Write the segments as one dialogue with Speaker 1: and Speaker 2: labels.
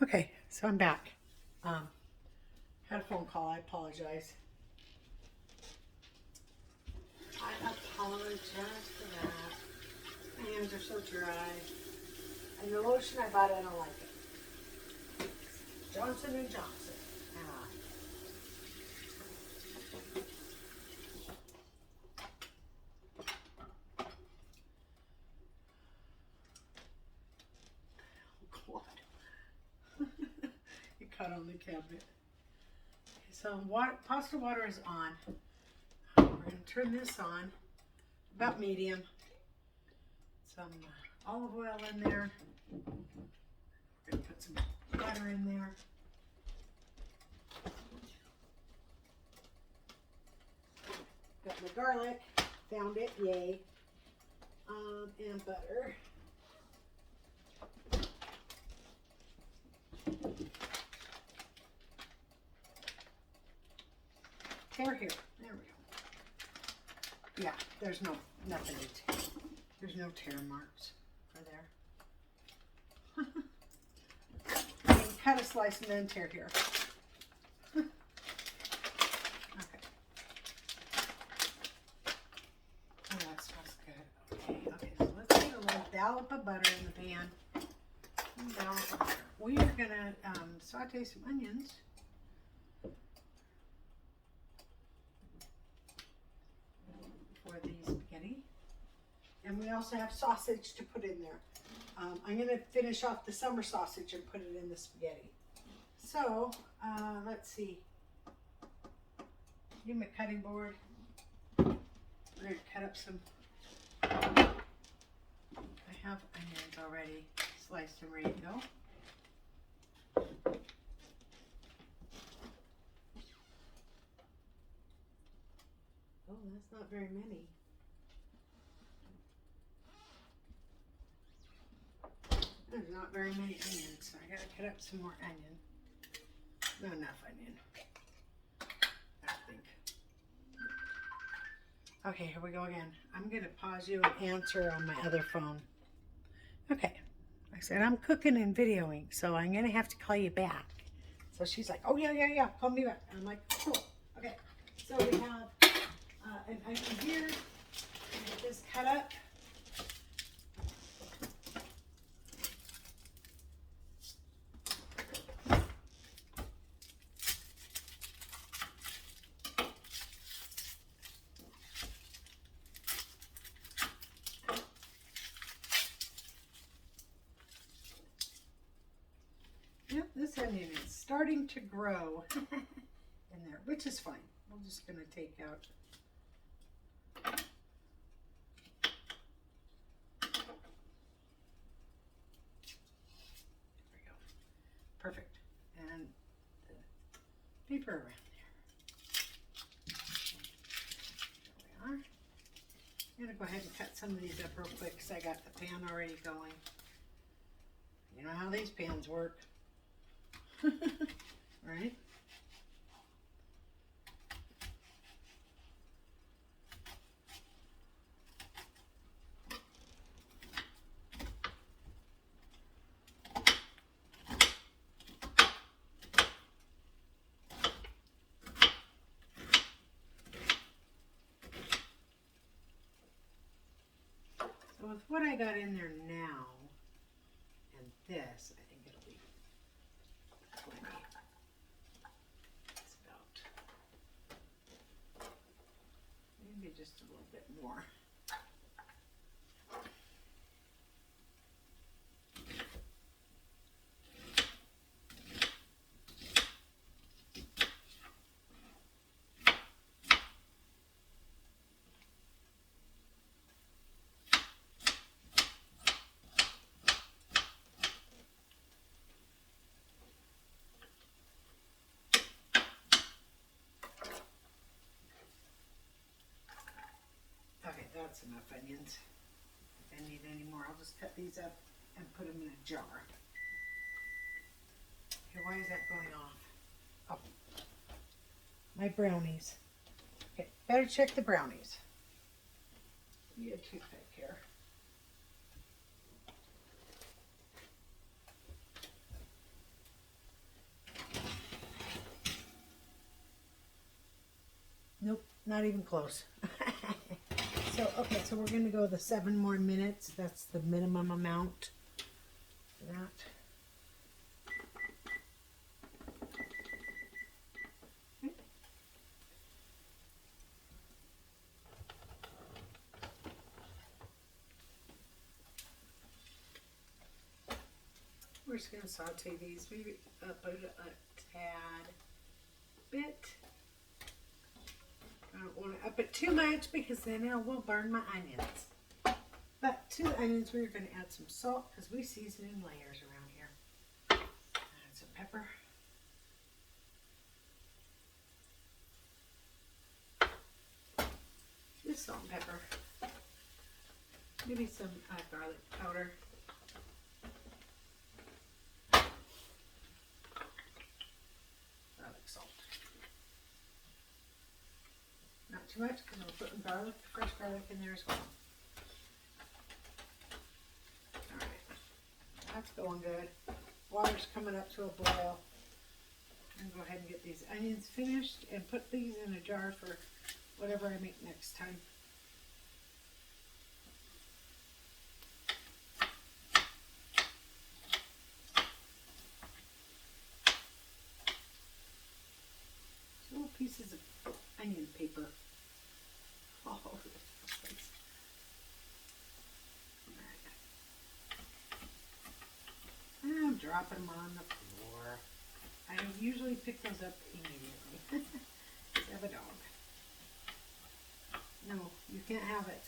Speaker 1: Okay, so I'm back. Had a phone call. I apologize. I apologize for that. My hands are so dry. And the lotion I bought, I don't like it. Johnson and Johnson. Ah. Oh, God. It cut on the cabinet. Okay, so pasta water is on. We're going to turn this on. About medium. Some olive oil in there. We're going to put some butter in there. Got my garlic. Found it. Yay. And butter. Tear here. There we go. Yeah, there's nothing to tear. There's no tear marks for there. You can cut a slice and then tear here. Okay. Oh, that smells good. Okay, so let's get a little dollop of butter in the pan. Dollop of butter. We are gonna saute some onions. For the spaghetti. And we also have sausage to put in there. I'm going to finish off the summer sausage and put it in the spaghetti. So, let's see. Give me a cutting board. We're going to cut up some. I have onions already sliced and ready to go. Oh, that's not very many. There's not very many onions, so I gotta cut up some more onion. Not enough onion, I think. Okay, here we go again. I'm gonna pause you and answer on my other phone. Okay, like I said, I'm cooking and videoing, so I'm gonna have to call you back. So she's like, oh yeah, call me back. I'm like, cool. Okay, so we have an onion here. Get this cut up. Yep, this onion is starting to grow in there, which is fine. I'm just going to take out. There we go. Perfect. And the paper around there. There we are. I'm going to go ahead and cut some of these up real quick because I got the pan already going. You know how these pans work. Right? So with what I got in there now and this, I think it'll be plenty. It's about maybe just a little bit more. Okay, that's enough onions. If I need any more, I'll just cut these up and put them in a jar. Okay, why is that going off? Oh, my brownies. Okay, better check the brownies. Give me a toothpick here. not even close. So, okay, so we're going to go the 7 more minutes. That's the minimum amount for that. We're just going to saute these, maybe up a tad bit. I don't want to up it too much because then it will burn my onions. But to the onions, we're going to add some salt because we season in layers around here. Add some pepper. Just salt and pepper. Maybe some garlic powder. Garlic salt. Not too much because we're putting garlic, fresh garlic in there as well. That's going good. Water's coming up to a boil. I'm going to go ahead and get these onions finished and put these in a jar for whatever I make next time. Little pieces of onion paper all over the place. I'm dropping them on the floor. I usually pick those up immediately. I have a dog. No, you can't have it.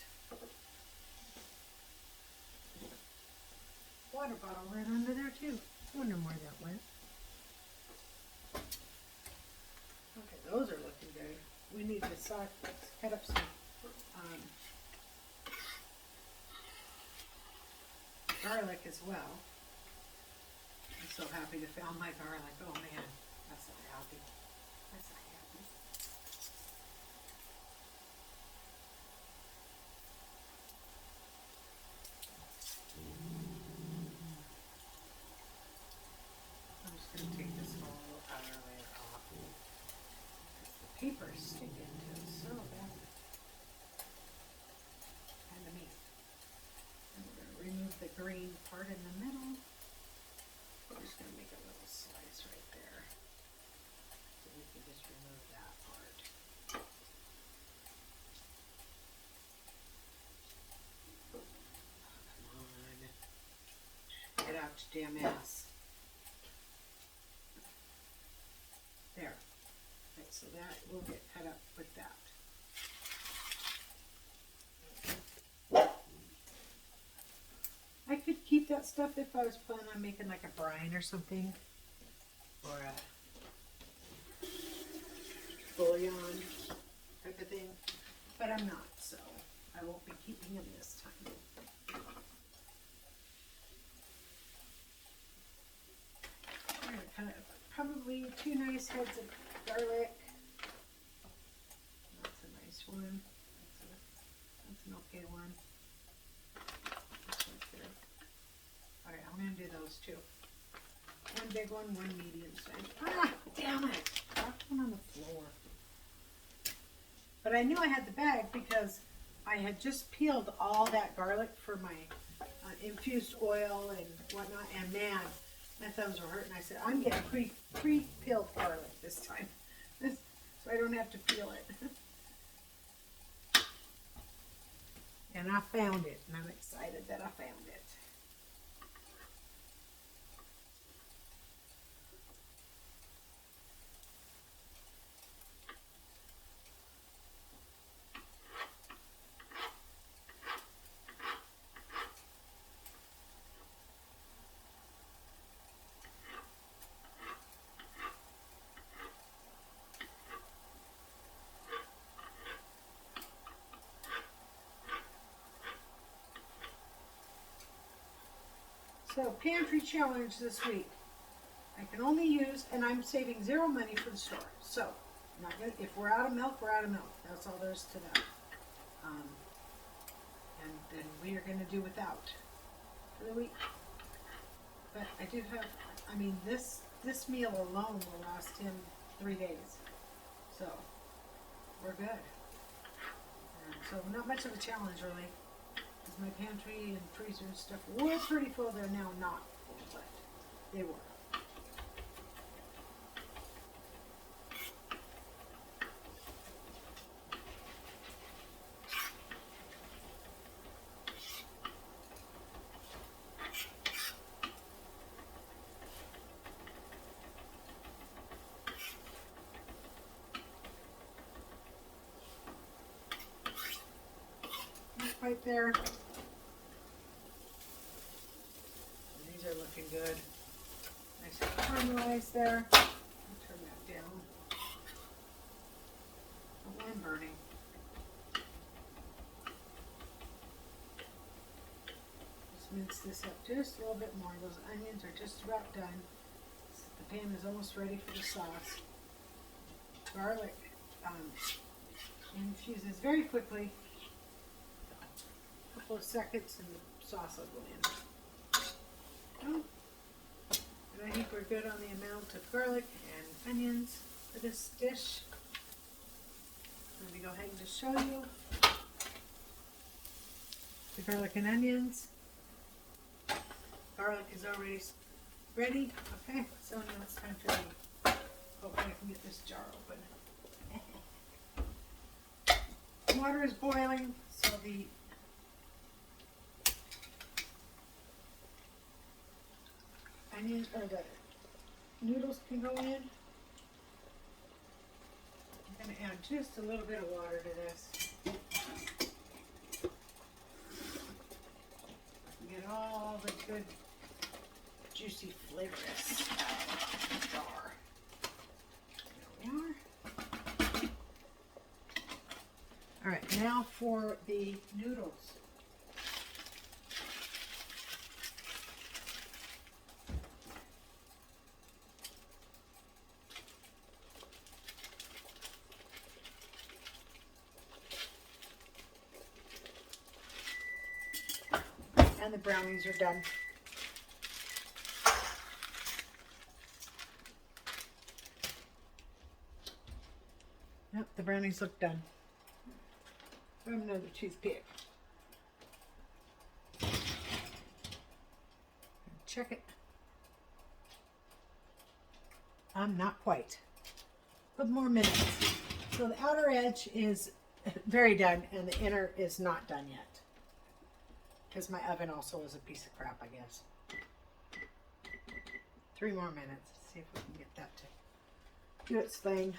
Speaker 1: Water bottle right under there too. I wonder where that went. Okay, those are looking good. We need to cut up some garlic as well. I'm so happy to found my garlic. Oh man, that's so happy. That's so happy. I'm just going to take this whole outer layer off. The paper is sticking to it so bad. And to me. And we're going to remove the green part in the middle. We're just going to make a little slice right there. So we can just remove that part. Oh, come on. Get out, you damn ass. There. Okay, so that will get cut up with that. I could keep that stuff if I was planning on making like a brine or something. Or a bouillon type of thing. But I'm not, so I won't be keeping them this time. I'm going to cut up probably 2 nice heads of garlic. That's a nice one. That's an okay one. Alright, I'm going to do those two. One big one, one medium size. Ah, damn it! Dropped one on the floor. But I knew I had the bag because I had just peeled all that garlic for my infused oil and whatnot. And man, my thumbs were hurting. I said, I'm getting pre-peeled garlic this time. So I don't have to peel it. And I found it. And I'm excited that I found it. So pantry challenge this week. I can only use, and I'm saving 0 money for the store. So, not gonna, if we're out of milk, we're out of milk. That's all there is to that. And then we are going to do without for the week. But I do have, I mean, this meal alone will last him 3 days. So, we're good. So not much of a challenge really. Because my pantry and freezer and stuff were pretty full. They're now not full, but they were. Right there. These are looking good. Nice and caramelized there. I'll turn that down. Oh, I'm burning. Just mince this up just a little bit more. Those onions are just about done. The pan is almost ready for the sauce. Garlic infuses very quickly. Couple of seconds and the sauce will go in. And I think we're good on the amount of garlic and onions for this dish. Let me go ahead and just show you the garlic and onions. Garlic is already ready. Okay, so now it's time for the, hopefully I can get this jar open. Water is boiling, so the onions or the noodles can go in. I'm going to add just a little bit of water to this. Get all the good juicy flavors out of the jar. There we are. All right, now for the noodles. And the brownies are done. Yep, the brownies look done. Grab another toothpick. Check it. I'm not quite. A couple more minutes. So the outer edge is very done and the inner is not done yet. Because my oven also is a piece of crap, I guess. 3 more minutes. Let's see if we can get that to do its thing.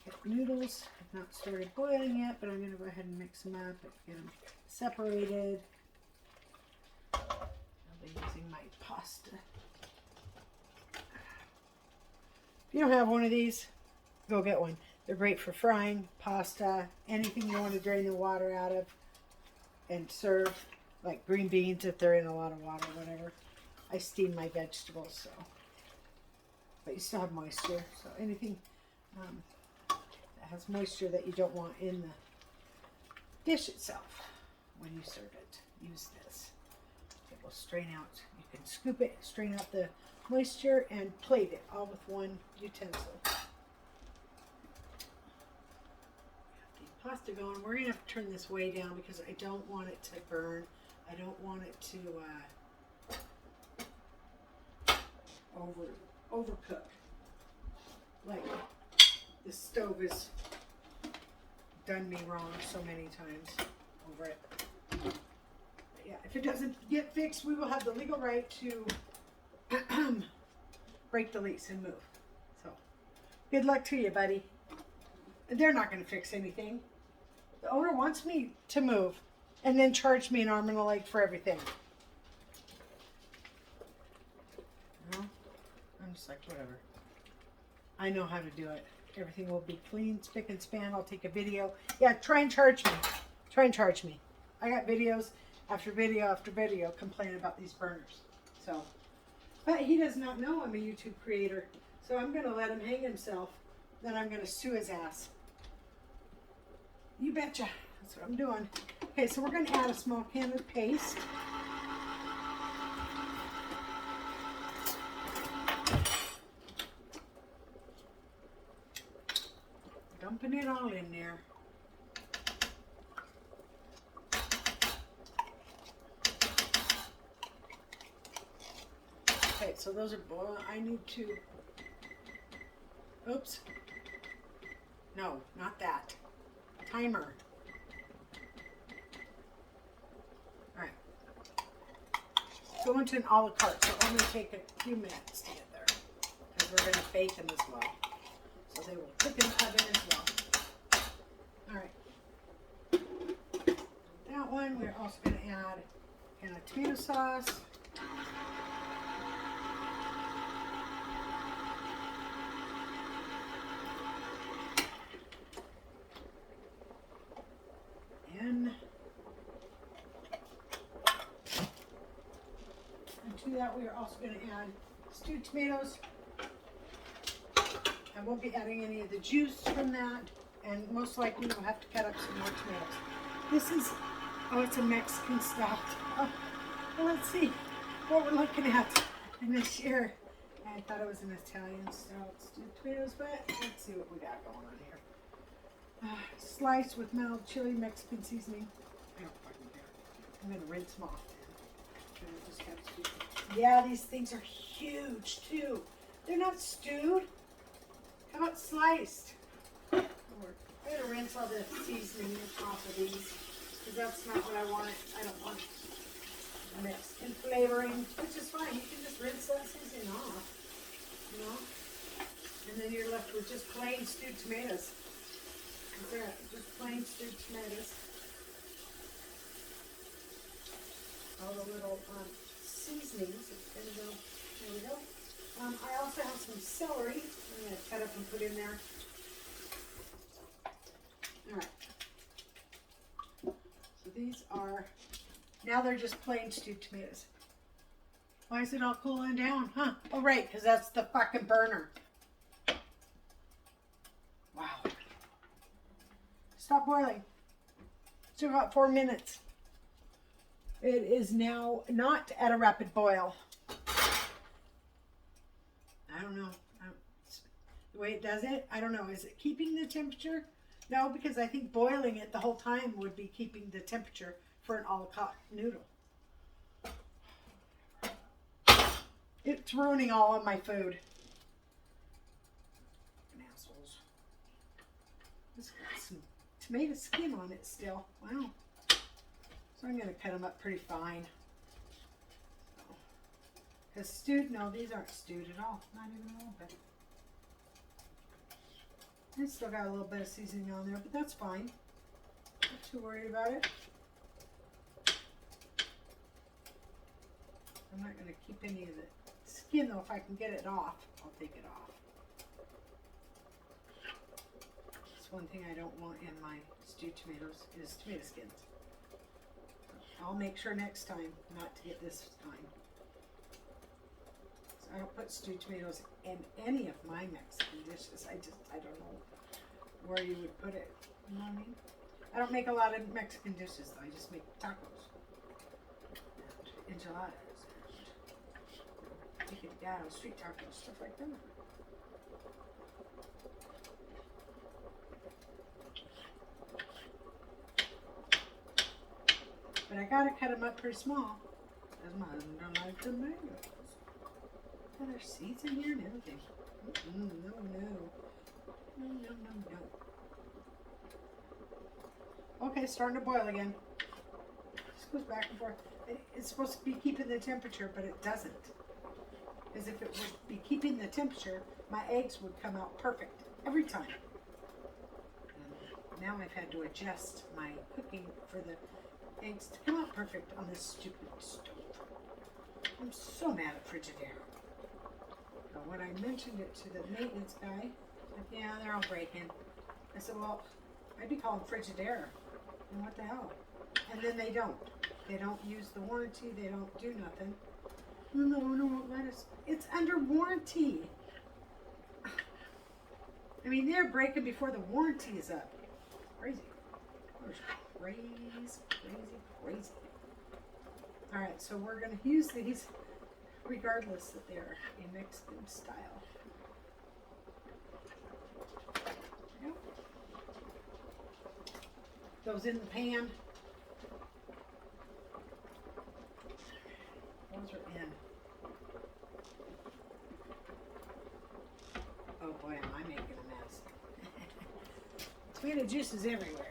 Speaker 1: Get the noodles. Have not started boiling yet, but I'm going to go ahead and mix them up and get them separated. I'll be using my pasta. If you don't have one of these, go get one. They're great for frying, pasta, anything you want to drain the water out of and serve. Like green beans if they're in a lot of water, whatever. I steam my vegetables, so. But you still have moisture, so anything that has moisture that you don't want in the dish itself when you serve it, use this. It will strain out. You can scoop it, strain out the moisture, and plate it all with one utensil. Pasta going. We're going to have to turn this way down because I don't want it to burn. I don't want it to overcook. Like the stove has done me wrong so many times over it. But yeah, if it doesn't get fixed, we will have the legal right to break the lease and move. So good luck to you, buddy. They're not going to fix anything. The owner wants me to move and then charge me an arm and a leg for everything. Well, I'm just like, whatever. I know how to do it. Everything will be clean, spick and span. I'll take a video. Yeah, try and charge me. Try and charge me. I got videos after video after video complaining about these burners. So, but he does not know I'm a YouTube creator. So I'm going to let him hang himself. Then I'm going to sue his ass. You betcha. That's what I'm doing. Okay, so we're going to add a small can of paste. Dumping it all in there. Okay, so those are boiled. I need to, oops. No, not that. Timer. All right. Go into an a la carte, so only take a few minutes to get there. Because we're going to bake them as well. So they will cook in the oven as well. All right. That one, we're also going to add a tomato sauce. And to that, we are also going to add stewed tomatoes. I won't be adding any of the juice from that, and most likely we'll have to cut up some more tomatoes. This is, oh, it's a Mexican style. Oh, well, let's see what we're looking at in this year. I thought it was an Italian style stewed tomatoes, but let's see what we got going on here. Sliced with mild chili Mexican seasoning. I don't fucking care. I'm going to rinse them off. Yeah, these things are huge too. They're not stewed. How about sliced? I'm going to rinse all the seasoning off of these because that's not what I want. I don't want Mexican flavoring, which is fine. You can just rinse that seasoning off, you know? And then you're left with just plain stewed tomatoes. That's it, just plain stewed tomatoes. All the little seasonings. There we go. I also have some celery. I'm going to cut up and put in there. All right. So these are, now they're just plain stewed tomatoes. Why is it all cooling down, huh? Oh, right, because that's the fucking burner. Wow. Stop boiling. It's about 4 minutes. It is now not at a rapid boil. I don't know. The way it does it, I don't know. Is it keeping the temperature? No, because I think boiling it the whole time would be keeping the temperature for an a la carte noodle. It's ruining all of my food. Assholes. It's got some tomato skin on it still. Wow. So I'm going to cut them up pretty fine. Because stewed, no, these aren't stewed at all. Not even a little bit. It's still got a little bit of seasoning on there, but that's fine. Not too worried about it. I'm not going to keep any of the skin, though. If I can get it off, I'll take it off. That's one thing I don't want in my stewed tomatoes is tomato skins. I'll make sure next time not to get this time. So I don't put stewed tomatoes in any of my Mexican dishes. I don't know where you would put it. You know what I mean? I don't make a lot of Mexican dishes though. I just make tacos and enchiladas and picados, street tacos, stuff like that. But I gotta cut them up pretty small. Because my husband don't like tomatoes. Oh, there's seeds in here and everything. No, no. No, no, no, no. Okay, starting to boil again. Just goes back and forth. It's supposed to be keeping the temperature, but it doesn't. Because if it would be keeping the temperature, my eggs would come out perfect every time. And now I've had to adjust my cooking for the eggs to come out perfect on this stupid stove. I'm so mad at Frigidaire. But when I mentioned it to the maintenance guy, like, yeah, they're all breaking. I said, well, I'd be calling Frigidaire. And what the hell? And then they don't. They don't use the warranty. They don't do nothing. No, won't let us. It's under warranty. I mean, they're breaking before the warranty is up. Crazy. Crazy. All right, so we're going to use these regardless that they're a Mexican style. Yep. Those in the pan. Those are in. Tomato juice is everywhere.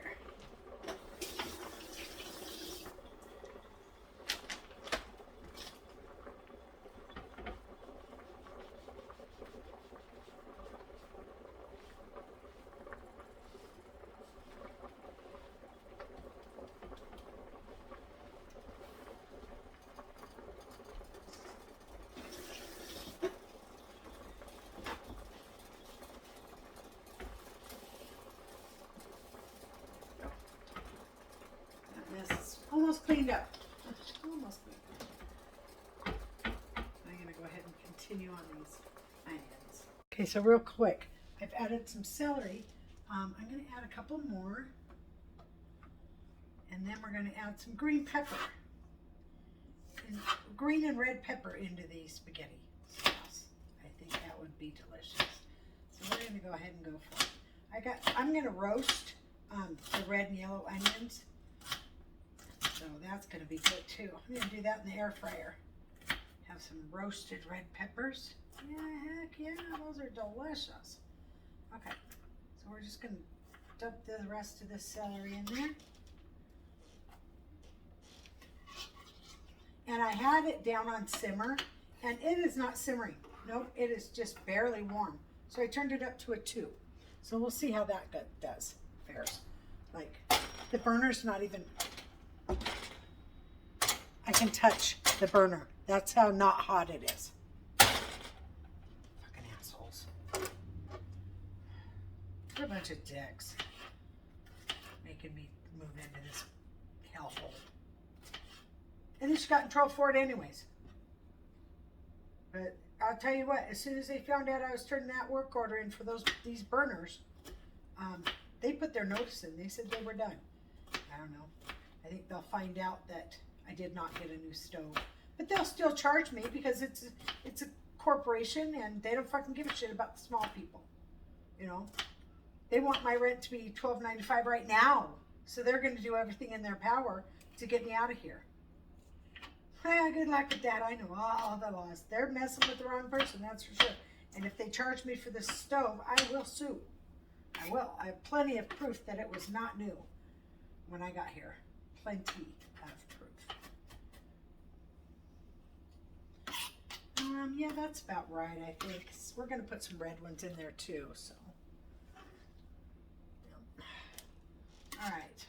Speaker 1: Almost cleaned up. Almost cleaned up. I'm going to go ahead and continue on these onions. Okay, so real quick, I've added some celery. I'm going to add a couple more. And then we're going to add some green pepper. And green and red pepper into the spaghetti sauce. I think that would be delicious. So we're going to go ahead and go for it. I'm going to roast the red and yellow onions. So that's going to be good too. I'm going to do that in the air fryer. Have some roasted red peppers. Yeah, heck yeah, those are delicious. Okay, so we're just going to dump the rest of the celery in there. And I had it down on simmer, and it is not simmering. Nope, it is just barely warm. So I turned it up to a 2. So we'll see how that fares. Like, the burner's not even... I can touch the burner. That's how not hot it is. Fucking assholes. They're a bunch of dicks. Making me move into this hellhole. And then she got in trouble for it anyways. But I'll tell you what, as soon as they found out I was turning that work order in for these burners, they put their notice in. They said they were done. I don't know. I think they'll find out that I did not get a new stove. But they'll still charge me because it's a corporation and they don't fucking give a shit about the small people. You know? They want my rent to be $12.95 right now. So they're going to do everything in their power to get me out of here. Good luck with that. I know all the laws. They're messing with the wrong person, that's for sure. And if they charge me for this stove, I will sue. I will. I have plenty of proof that it was not new when I got here. Plenty of proof. Yeah, that's about right, I think. We're going to put some red ones in there too, so. All right.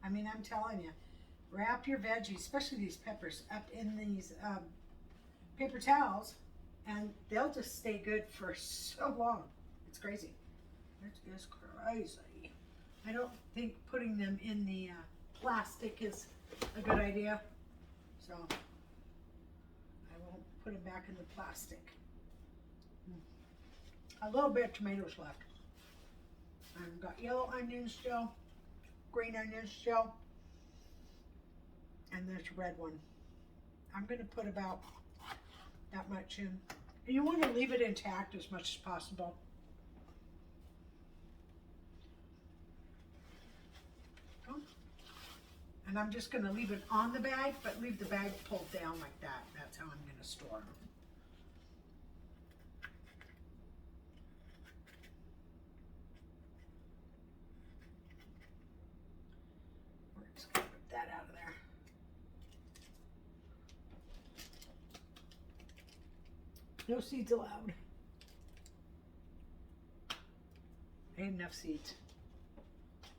Speaker 1: I mean, I'm telling you, wrap your veggies, especially these peppers, up in these paper towels, and they'll just stay good for so long. It's crazy. It is crazy. I don't think putting them in the plastic is a good idea, so I won't put them back in the plastic. A little bit of tomatoes left. I've got yellow onions still, green onions still, and this red one. I'm going to put about that much in. And you want to leave it intact as much as possible. And I'm just going to leave it on the bag, but leave the bag pulled down like that. That's how I'm going to store them. We're just going to rip that out of there. No seeds allowed. I ate enough seeds.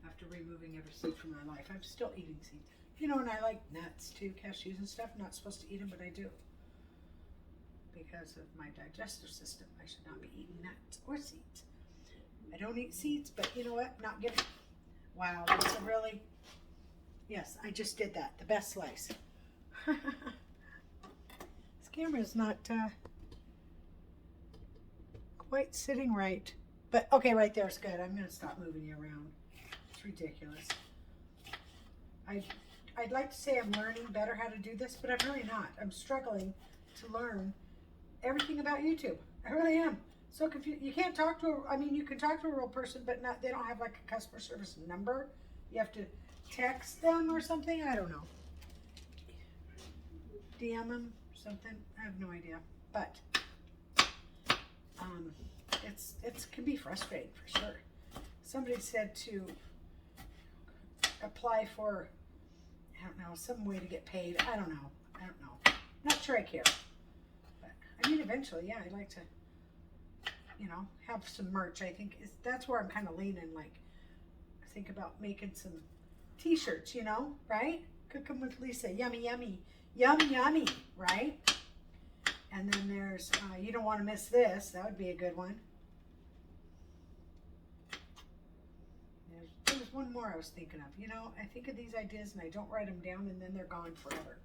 Speaker 1: After removing every seed from my life, I'm still eating seeds. You know, and I like nuts too, cashews and stuff. I'm not supposed to eat them, but I do. Because of my digestive system, I should not be eating nuts or seeds. I don't eat seeds, but you know what? Not getting. Wow, that's a really. Yes, I just did that. The best slice. This camera is not quite sitting right. But okay, right there is good. I'm going to stop moving you around. It's ridiculous. I'd like to say I'm learning better how to do this, but I'm really not. I'm struggling to learn everything about YouTube. I really am. So confused. You can't talk to I mean, you can talk to a real person, but not. They don't have like a customer service number. You have to text them or something. I don't know. DM them something. I have no idea. But It can be frustrating for sure. Somebody said to apply for, I don't know, some way to get paid. I don't know. Not sure I care. But I mean, eventually, yeah, I'd like to, have some merch. I think that's where I'm kind of leaning. Like, I think about making some t-shirts, right? Cooking with Lisa, yummy, yummy, yummy, yummy, right? And then there's, you don't want to miss this. That would be a good one. There's one more I was thinking of. I think of these ideas and I don't write them down and then they're gone forever.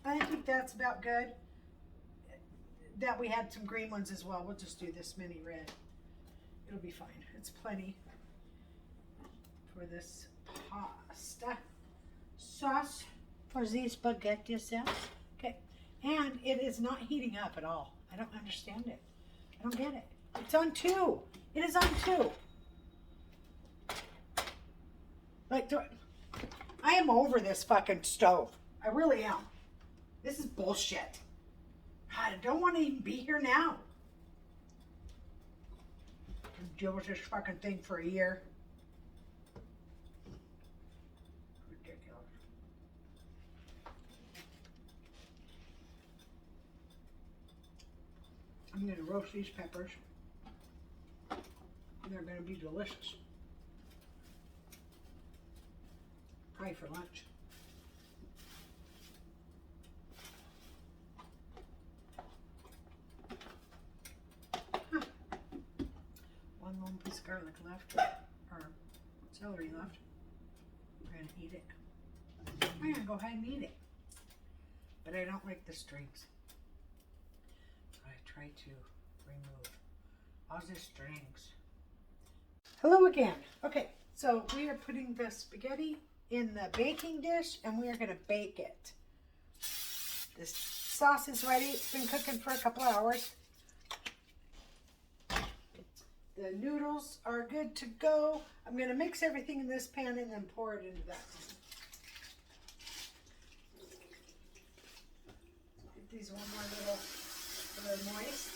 Speaker 1: I think that's about good. That we had some green ones as well. We'll just do this mini red. It'll be fine. It's plenty for this pasta sauce for the spaghetti sauce. Okay, and it is not heating up at all. I don't understand it. I don't get it. It's on 2. It is on 2. Like, I am over this fucking stove. I really am. This is bullshit. God, I don't want to even be here now. Deal with this fucking thing for a year. Ridiculous. I'm going to roast these peppers. They're going to be delicious. Probably for lunch. One little piece of garlic left, or celery left. We're going to eat it. I'm going to go ahead and eat it. But I don't like the strings. So I try to remove all the strings. Hello again. Okay, so we are putting the spaghetti in the baking dish and we are going to bake it. This sauce is ready. It's been cooking for a couple hours. The noodles are good to go. I'm going to mix everything in this pan and then pour it into that. Get these one more little moist.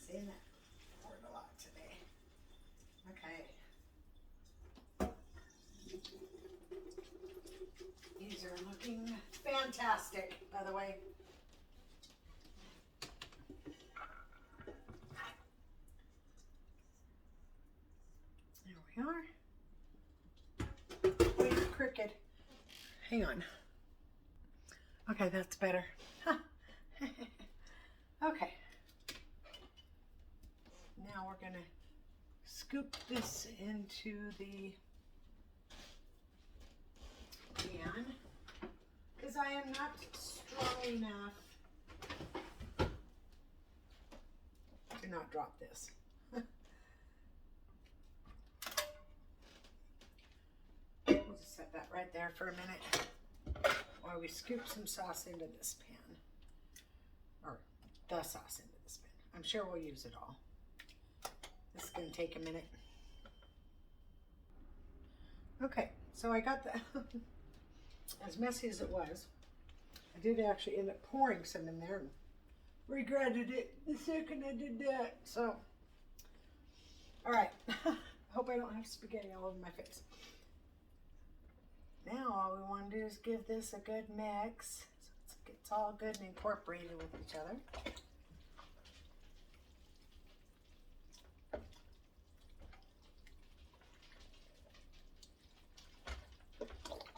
Speaker 1: Seeing that poured a lot today. Okay. These are looking fantastic, by the way. There we are. Wait, crooked. Hang on. Okay, that's better. Okay. Now we're going to scoop this into the pan because I am not strong enough to not drop this. We'll just set that right there for a minute while we scoop some sauce into this pan, or the sauce into this pan. I'm sure we'll use it all. This is going to take a minute. Okay, so I got the, as messy as it was, I did actually end up pouring some in there and regretted it the second I did that. So, all right. Hope I don't have spaghetti all over my face. Now all we want to do is give this a good mix so it's all good and incorporated with each other.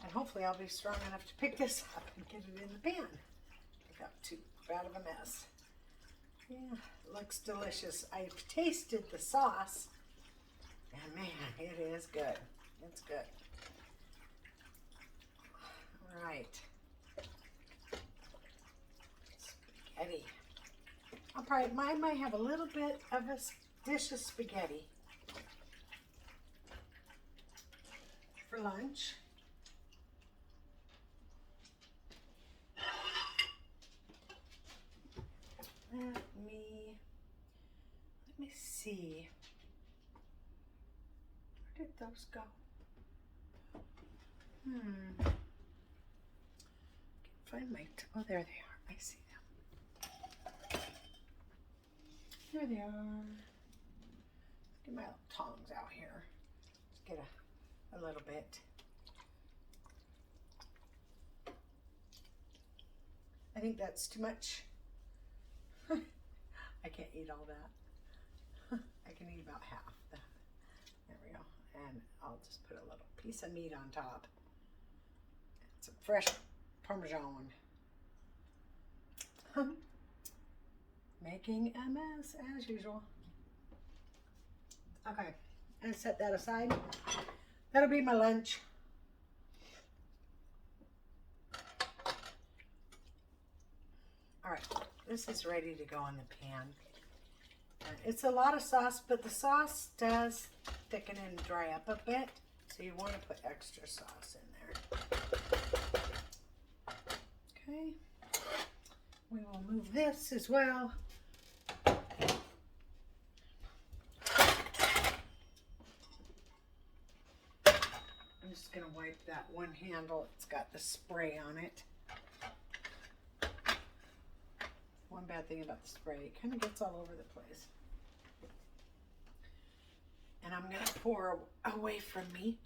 Speaker 1: And hopefully I'll be strong enough to pick this up and get it in the pan. I got too bad of a mess. Yeah, it looks delicious. I've tasted the sauce and man, it is good. It's good. All right. Spaghetti. Mine might have a little bit of a dish of spaghetti for lunch. Let me see. Where did those go? Can't find my, oh, there they are. I see them. Here they are. Get my little tongs out here. Just get a little bit. I think that's too much. I can't eat all that. I can eat about half that. There we go. And I'll just put a little piece of meat on top. Some fresh Parmesan. Making a mess as usual. Okay, and set that aside. That'll be my lunch. All right, this is ready to go in the pan. It's a lot of sauce, but the sauce does thicken and dry up a bit, so you want to put extra sauce in there. Okay, we will move this as well. I'm just going to wipe that one handle. It's got the spray on it. One bad thing about the spray, it kind of gets all over the place. And I'm going to pour away from me.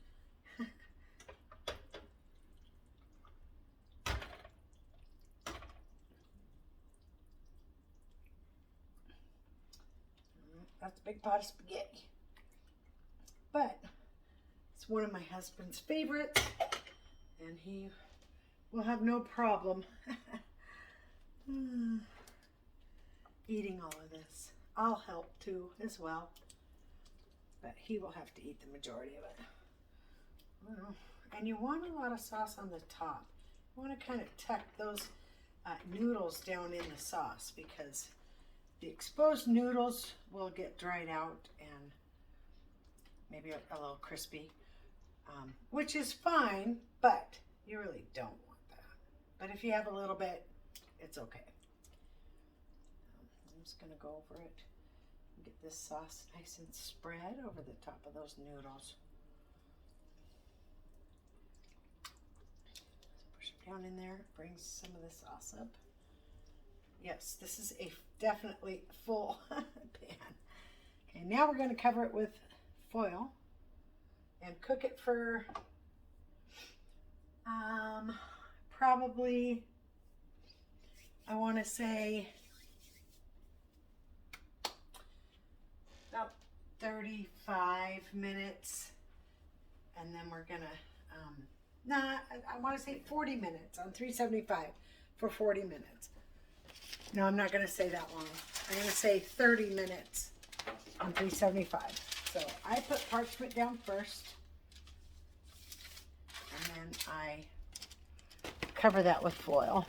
Speaker 1: That's a big pot of spaghetti. But it's one of my husband's favorites, and he will have no problem eating all of this. I'll help too as well, but he will have to eat the majority of it. And you want a lot of sauce on the top. You want to kind of tuck those noodles down in the sauce, because the exposed noodles will get dried out and maybe a little crispy, which is fine, but you really don't want that. But if you have a little bit, it's okay. I'm just going to go over it and get this sauce nice and spread over the top of those noodles. Push it down in there, brings some of the sauce up. Yes, this is a definitely full pan. Okay, now we're going to cover it with foil and cook it for probably, I want to say, about 35 minutes. And then we're going to, I want to say 40 minutes on 375 for 40 minutes. No, I'm not going to say that long. I'm going to say 30 minutes on 375. So I put parchment down first, and then I cover that with foil.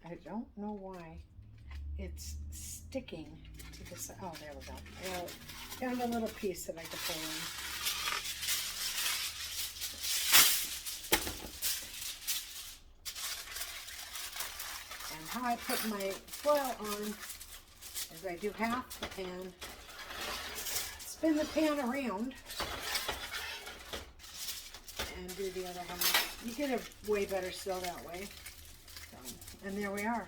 Speaker 1: I don't know why it's sticking to the side. Oh, there we go. I found a little piece that I could pull in. How I put my foil on is I do half the pan, spin the pan around, and do the other half. You get a way better still that way. So, and there we are.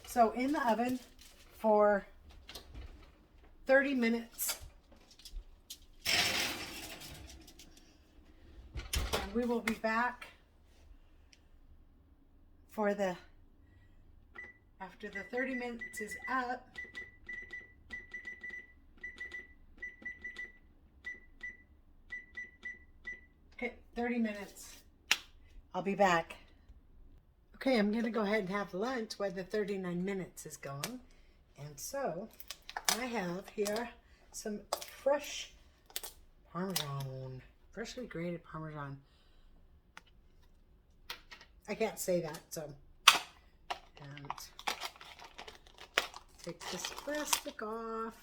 Speaker 1: So in the oven for 30 minutes. And we will be back for after the 30 minutes is up. Okay, 30 minutes. I'll be back. Okay, I'm going to go ahead and have lunch while the 39 minutes is going. And so, I have here some fresh Parmesan. Freshly grated Parmesan. I can't say that, so. And take this plastic off.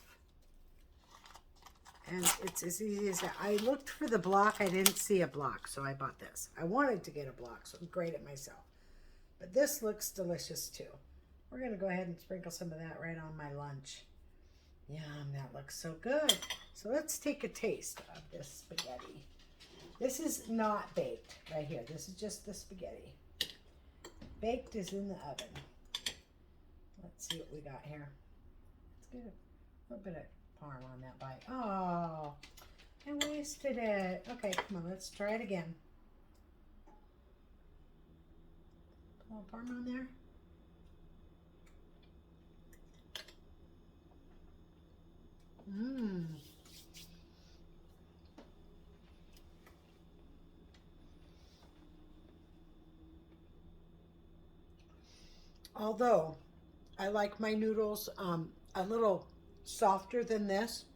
Speaker 1: And it's as easy as that. I looked for the block. I didn't see a block, so I bought this. I wanted to get a block, so I'm grate it myself. But this looks delicious too. We're going to go ahead and sprinkle some of that right on my lunch. Yum, that looks so good. So let's take a taste of this spaghetti. This is not baked right here. This is just the spaghetti. Baked is in the oven. Let's see what we got here. Let's get a little bit of parm on that bite. Oh, I wasted it. Okay, come on, let's try it again. A little parm on there. Mmm. Although I like my noodles a little softer than this,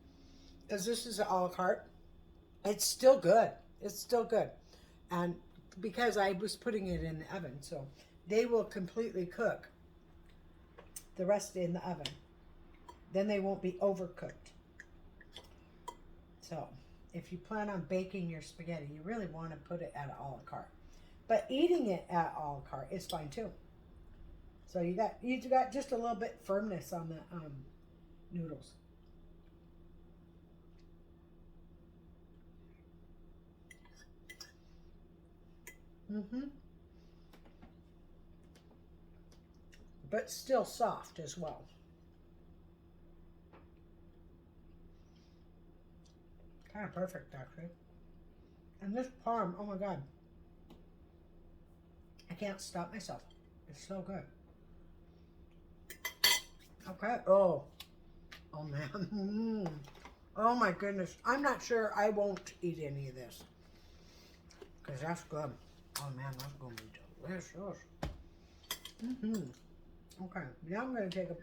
Speaker 1: because this is a la carte, it's still good. It's still good. And because I was putting it in the oven, so they will completely cook the rest in the oven. Then they won't be overcooked. So if you plan on baking your spaghetti, you really want to put it at a la carte. But eating it at a la carte is fine too. So you got just a little bit firmness on the noodles. But still soft as well. Kind of perfect, actually. And this parm, oh my God. I can't stop myself. It's so good. Okay. Oh man. Oh my goodness. I'm not sure I won't eat any of this. Because that's good. Oh man, that's going to be delicious. Okay. Now I'm going to take a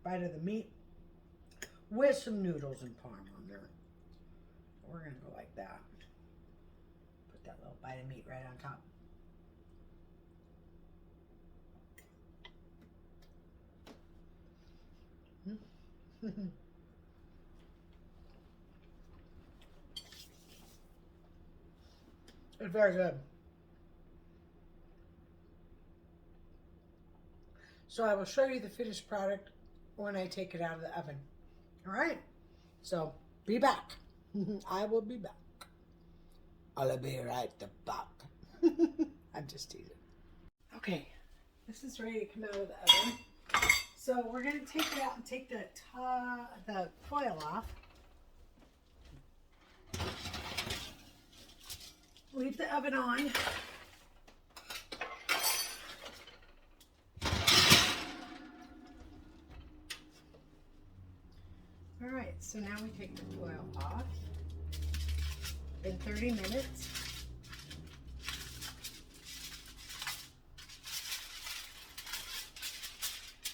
Speaker 1: bite of the meat with some noodles and parm on there. We're going to go like that. Put that little bite of meat right on top. It's very good. So I will show you the finished product when I take it out of the oven. All right. So be back. I will be back. I'll be right back. I'm just teasing. Okay. This is ready to come out of the oven. So we're going to take it out and take the foil off. Leave the oven on. All right, so now we take the foil off. Been 30 minutes.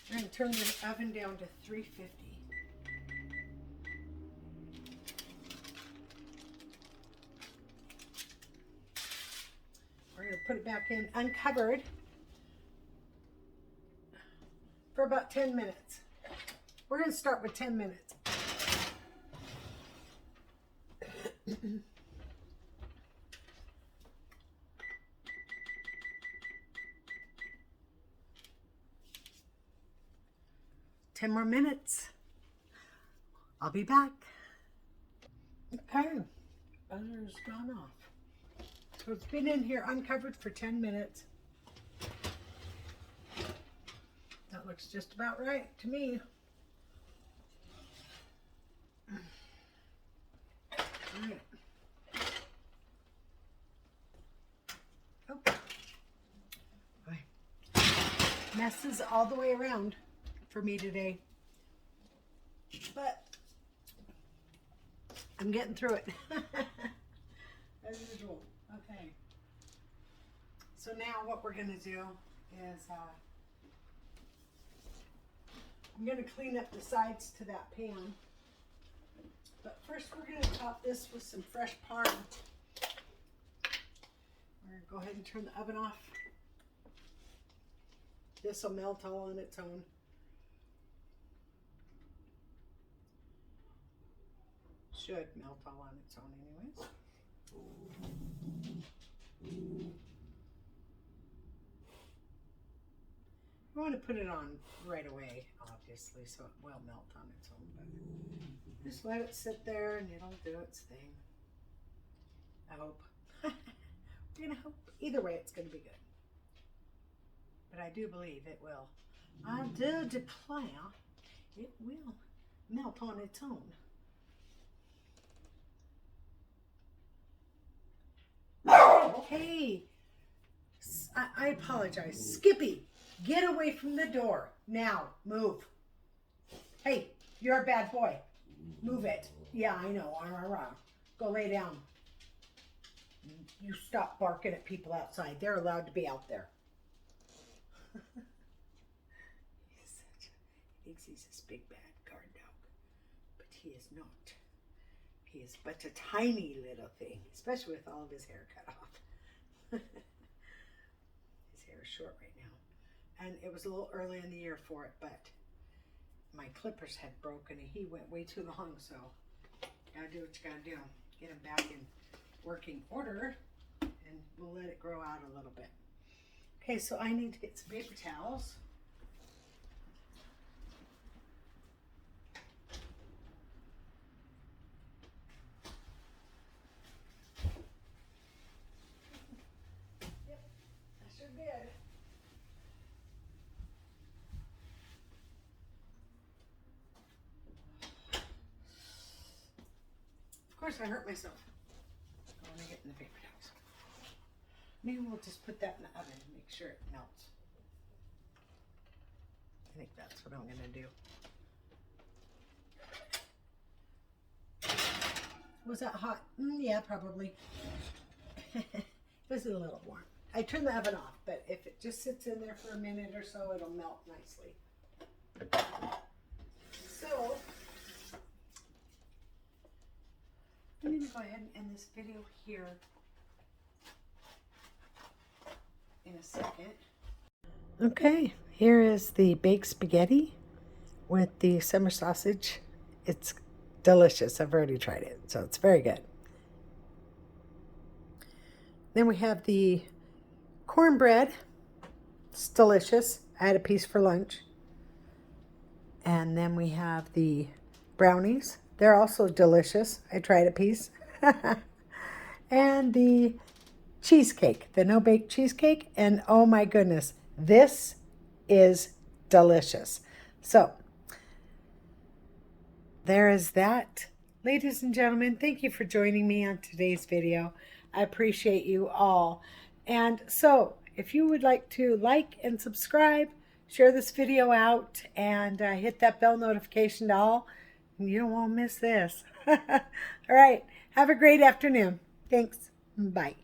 Speaker 1: We're going to turn the oven down to 350. We're going to put it back in uncovered for about 10 minutes. We're going to start with 10 minutes. Ten more minutes. I'll be back. Okay, butter's gone off. So it's been in here uncovered for 10 minutes. That looks just about right to me. All right. Oh. Okay. Messes all the way around for me today, but I'm getting through it as usual. Okay, so now what we're gonna do is I'm gonna clean up the sides to that pan, but first we're gonna top this with some fresh parm. We're gonna go ahead and turn the oven off. This will melt all on its own. Should melt all on its own anyways. You want to put it on right away, obviously, so it will melt on its own, but just let it sit there and it'll do its thing. I hope. We're going to hope either way it's going to be good. But I do believe it will. I do declare it will melt on its own. Hey, I apologize. Skippy, get away from the door. Now, move. Hey, you're a bad boy. Move it. Yeah, I know. Go lay down. You stop barking at people outside. They're allowed to be out there. He thinks he's this big bad guard dog, but he is not. He is but a tiny little thing, especially with all of his hair cut off. His hair is short right now, and it was a little early in the year for it, but my clippers had broken and he went way too long, so gotta do what you gotta do. Get him back in working order, and we'll let it grow out a little bit. Okay, so I need to get some paper towels. Yep, I sure did. Of course I hurt myself. I want to get in the paper towels. Maybe we'll just put that in the oven and make sure it melts. I think that's what I'm going to do. Was that hot? Yeah, probably. It was a little warm. I turned the oven off, but if it just sits in there for a minute or so, it'll melt nicely. So, I'm going to go ahead and end this video here in a second. Okay, here is the baked spaghetti with the summer sausage. It's delicious. I've already tried it, so it's very good. Then we have the cornbread. It's delicious. I had a piece for lunch. And then we have the brownies. They're also delicious. I tried a piece. And the cheesecake, the no-bake cheesecake. And oh my goodness, this is delicious. So there is that. Ladies and gentlemen, thank you for joining me on today's video. I appreciate you all. And so if you would like to like and subscribe, share this video out, and hit that bell notification to all, you don't want to miss this. All right. Have a great afternoon. Thanks. Bye.